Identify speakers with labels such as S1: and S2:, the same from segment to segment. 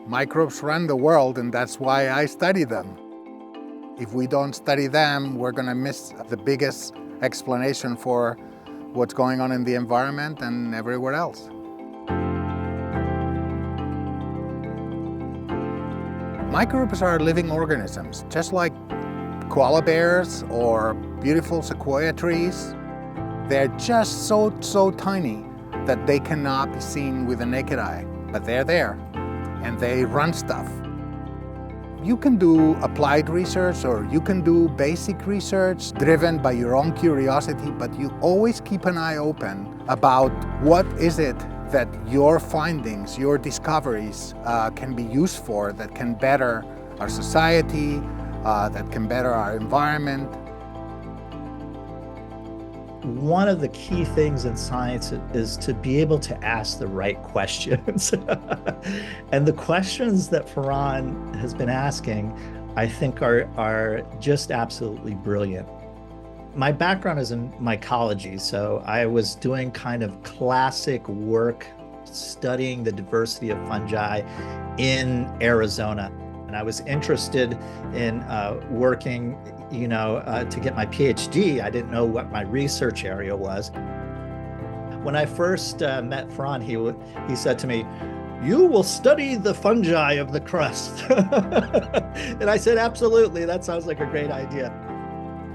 S1: Microbes run the world, and that's why I study them. If we don't study them, we're going to miss the biggest explanation for what's going on in the environment and everywhere else. Microbes are living organisms, just like koala bears or beautiful sequoia trees. They're just so tiny that they cannot be seen with the naked eye, but they're there, and they run stuff. You can do applied research or you can do basic research driven by your own curiosity, but you always keep an eye open about what is it that your findings, your discoveries can be used for, that can better our society, that can better our environment.
S2: One of the key things in science is to be able to ask the right questions. And the questions that Ferran has been asking, I think are just absolutely brilliant. My background is in mycology, so I was doing kind of classic work studying the diversity of fungi in Arizona. And I was interested in working, to get my PhD. I didn't know what my research area was. When I first met Ferran, he said to me, "You will study the fungi of the crust." And I said, absolutely, that sounds like a great idea.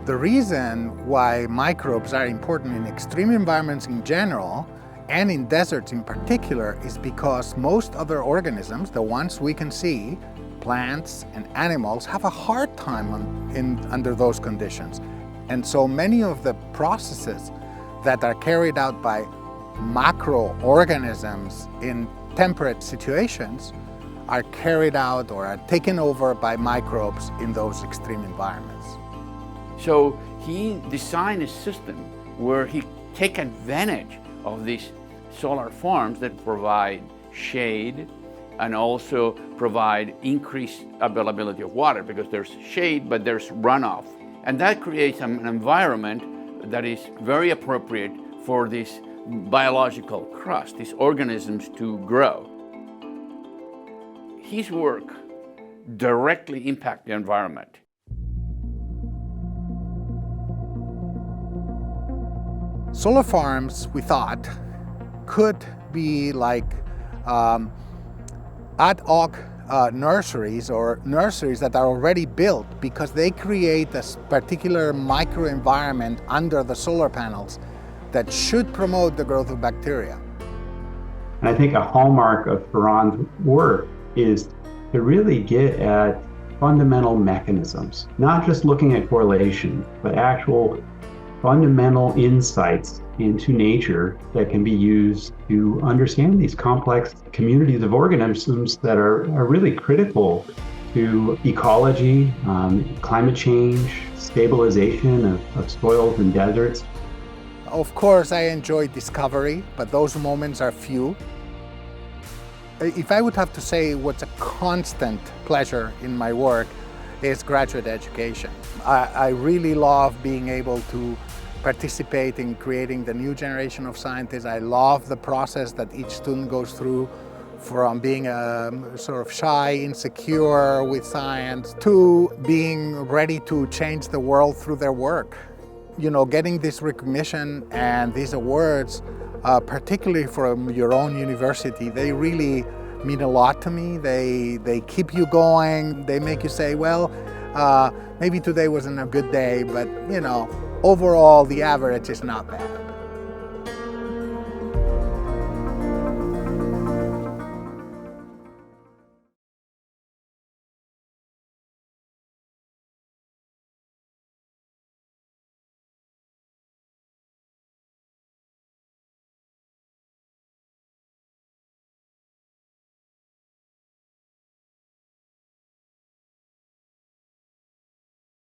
S1: The reason why microbes are important in extreme environments in general and in deserts in particular is because most other organisms, the ones we can see, plants and animals, have a hard time under those conditions. And so many of the processes that are carried out by macroorganisms in temperate situations are carried out or are taken over by microbes in those extreme environments.
S3: So he designed a system where he take advantage of these solar farms that provide shade and also provide increased availability of water, because there's shade but there's runoff. And that creates an environment that is very appropriate for this biological crust, these organisms to grow. His work directly impacts the environment.
S1: Solar farms, we thought, could be like ad hoc nurseries or nurseries that are already built, because they create a particular microenvironment under the solar panels that should promote the growth of bacteria.
S4: And I think a hallmark of Ferran's work is to really get at fundamental mechanisms, not just looking at correlation, but actual fundamental insights into nature that can be used to understand these complex communities of organisms that are really critical to ecology, climate change, stabilization of soils and deserts.
S1: Of course, I enjoy discovery, but those moments are few. If I would have to say what's a constant pleasure in my work is graduate education. I really love being able to participate in creating the new generation of scientists. I love the process that each student goes through, from being sort of shy, insecure with science, to being ready to change the world through their work. Getting this recognition and these awards, particularly from your own university, they really mean a lot to me. They keep you going. They make you say, well, maybe today wasn't a good day, but overall the average is not bad.